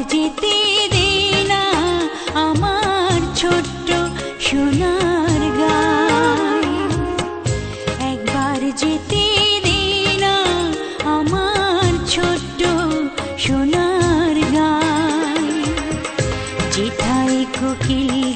যেতে দে না আমার ছোট্ট সোনার গায়, একবার যেতে দে না আমার ছোট্ট সোনার গায়। যেথায় কোকিল